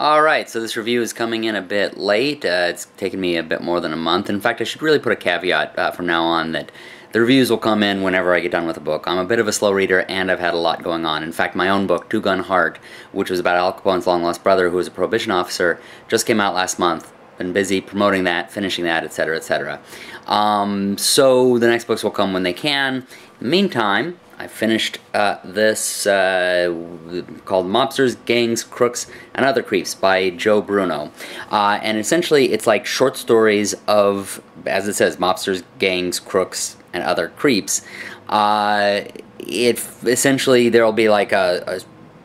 Alright, so this review is coming in a bit late. It's taken me a bit more than a month. In fact, I should really put a caveat from now on that the reviews will come in whenever I get done with a book. I'm a bit of a slow reader, and I've had a lot going on. In fact, my own book, Two Gun Heart, which was about Al Capone's long-lost brother who was a prohibition officer, just came out last month. Been busy promoting that, finishing that, etc., etc. So the next books will come when they can. In the meantime, I finished this called Mobsters, Gangs, Crooks, and Other Creeps by Joe Bruno. And essentially it's like short stories of, as it says, Mobsters, Gangs, Crooks, and Other Creeps. Essentially there'll be like a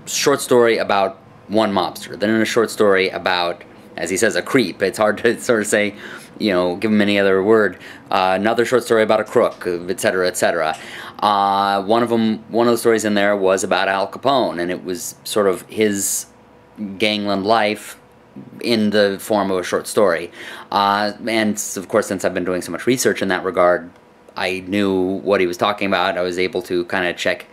short story about one mobster, then a short story about, as he says, a creep. It's hard to sort of say, you know, give him any other word. Another short story about a crook, etc., etc. One of the stories in there was about Al Capone, and it was sort of his gangland life in the form of a short story. And of course, since I've been doing so much research in that regard, I knew what he was talking about. I was able to kind of check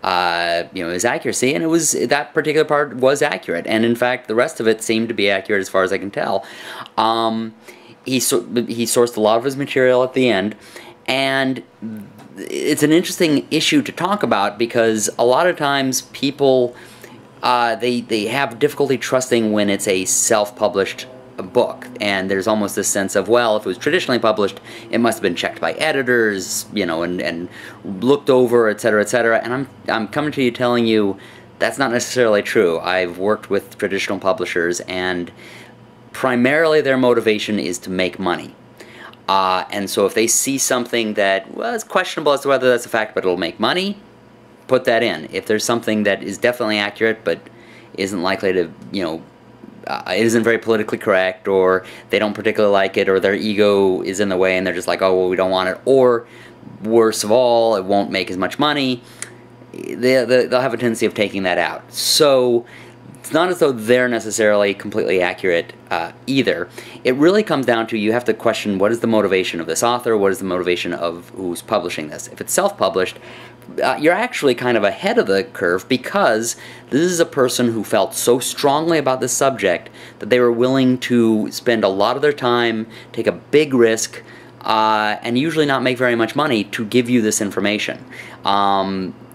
his accuracy, and that particular part was accurate, and in fact the rest of it seemed to be accurate as far as I can tell. He sourced a lot of his material at the end, and it's an interesting issue to talk about because a lot of times people they have difficulty trusting when it's a self-published book, and there's almost this sense of, well, if it was traditionally published, it must have been checked by editors, you know, and looked over, etc., etc. And I'm coming to you telling you that's not necessarily true. I've worked with traditional publishers, and primarily their motivation is to make money. And so if they see something that, well, it's questionable as to whether that's a fact, but it'll make money, put that in. If there's something that is definitely accurate but isn't likely to, you know, it isn't very politically correct, or they don't particularly like it, or their ego is in the way and they're just like, oh, well, we don't want it, or worse of all, it won't make as much money, they'll have a tendency of taking that out. So it's not as though they're necessarily completely accurate either. It really comes down to, you have to question, what is the motivation of this author, what is the motivation of who's publishing this. If it's self-published, you're actually kind of ahead of the curve, because this is a person who felt so strongly about this subject that they were willing to spend a lot of their time, take a big risk, and usually not make very much money to give you this information.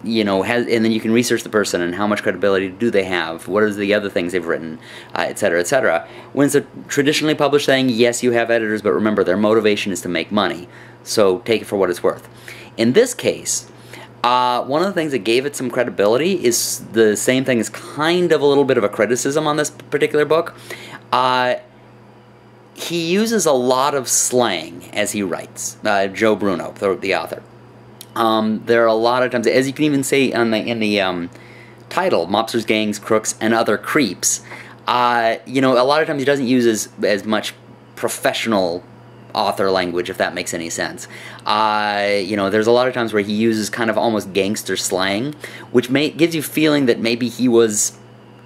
You know, and then you can research the person and how much credibility do they have, what are the other things they've written, etc., etc. When it's a traditionally published thing, yes, you have editors, but remember, their motivation is to make money, so take it for what it's worth. In this case, one of the things that gave it some credibility is the same thing as kind of a little bit of a criticism on this particular book. He uses a lot of slang as he writes, Joe Bruno, the author. There are a lot of times, as you can even say in the title, Mobsters, Gangs, Crooks, and Other Creeps, you know, a lot of times he doesn't use as much professional author language, if that makes any sense. You know, there's a lot of times where he uses kind of almost gangster slang, which gives you feeling that maybe he was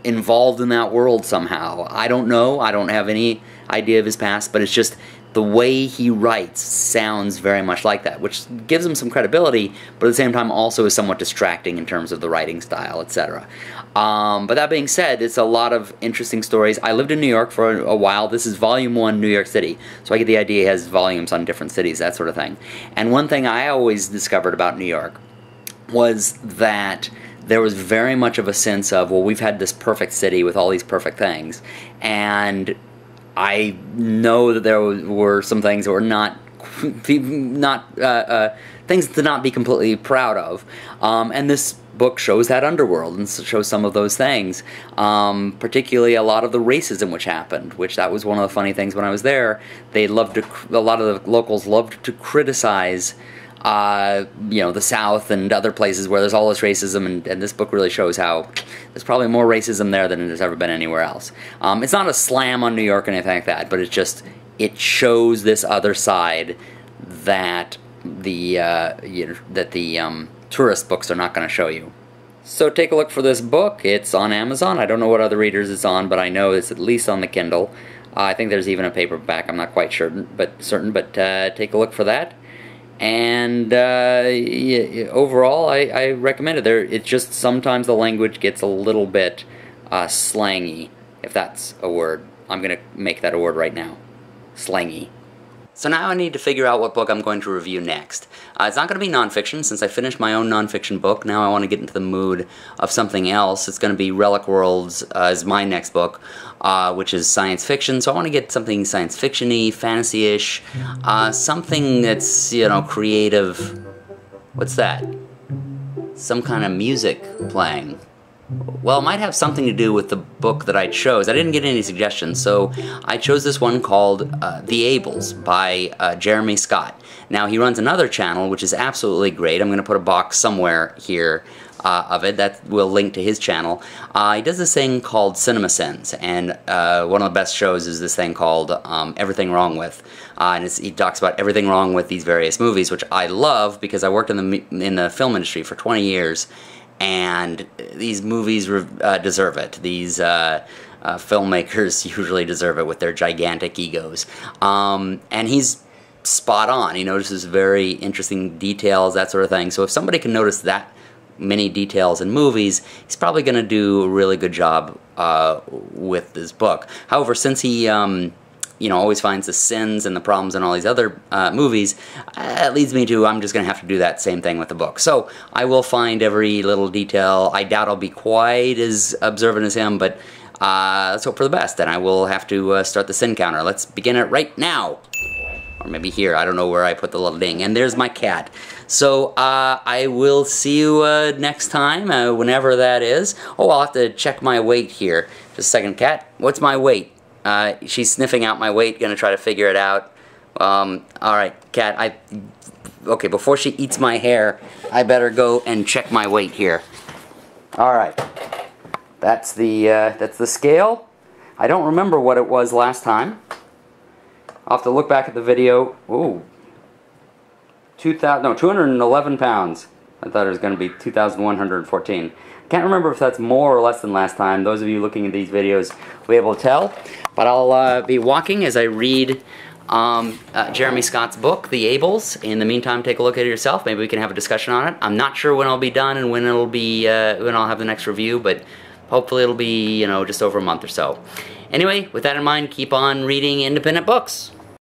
involved in that world somehow. I don't know, I don't have any idea of his past, but it's just the way he writes sounds very much like that, which gives him some credibility, but at the same time also is somewhat distracting in terms of the writing style, etc. But that being said, it's a lot of interesting stories. I lived in New York for a while. This is Volume 1, New York City, so I get the idea he has volumes on different cities, that sort of thing. And one thing I always discovered about New York was that there was very much of a sense of, well, we've had this perfect city with all these perfect things, and I know that there were some things that were things to not be completely proud of, and this book shows that underworld and shows some of those things, particularly a lot of the racism which happened, which that was one of the funny things when I was there. A lot of the locals loved to criticize you know, the South and other places where there's all this racism, and this book really shows how there's probably more racism there than there's ever been anywhere else. It's not a slam on New York or anything like that, but it shows this other side that the tourist books are not going to show you. So take a look for this book. It's on Amazon. I don't know what other readers it's on, but I know it's at least on the Kindle. I think there's even a paperback. I'm not quite certain, but take a look for that. And overall, I recommend it. It's just sometimes the language gets a little bit slangy if that's a word. I'm going to make that a word right now. Slangy. So now I need to figure out what book I'm going to review next. It's not going to be nonfiction, since I finished my own nonfiction book. Now I want to get into the mood of something else. It's going to be Relic Worlds is my next book, which is science fiction. So I want to get something science fiction-y, fantasy-ish, something that's, you know, creative. What's that? Some kind of music playing. Well, it might have something to do with the book that I chose. I didn't get any suggestions, so I chose this one called The Ables by Jeremy Scott. Now, he runs another channel, which is absolutely great. I'm going to put a box somewhere here of it that will link to his channel. He does this thing called CinemaSins, and one of the best shows is this thing called Everything Wrong With. And he talks about everything wrong with these various movies, which I love because I worked in the film industry for 20 years, and these movies deserve it. These filmmakers usually deserve it with their gigantic egos. And he's spot on. He notices very interesting details, that sort of thing. So if somebody can notice that many details in movies, he's probably going to do a really good job with this book. However, since he you know, always finds the sins and the problems in all these other movies, it leads me to, I'm just going to have to do that same thing with the book. So I will find every little detail. I doubt I'll be quite as observant as him, but let's hope for the best. And I will have to start the sin counter. Let's begin it right now. Or maybe here. I don't know where I put the little ding. And there's my cat. So I will see you next time, whenever that is. Oh, I'll have to check my weight here. Just a second, cat. What's my weight? She's sniffing out my weight, gonna try to figure it out. Alright, cat, okay, before she eats my hair, I better go and check my weight here. Alright, that's the scale. I don't remember what it was last time. I'll have to look back at the video. Ooh, 211 pounds. I thought it was gonna be 2,114. Can't remember if that's more or less than last time. Those of you looking at these videos will be able to tell. But I'll be walking as I read Jeremy Scott's book, The Ables. In the meantime, take a look at it yourself. Maybe we can have a discussion on it. I'm not sure when I'll be done and when it'll be when I'll have the next review, but hopefully it'll be, you know, just over a month or so. Anyway, with that in mind, keep on reading independent books.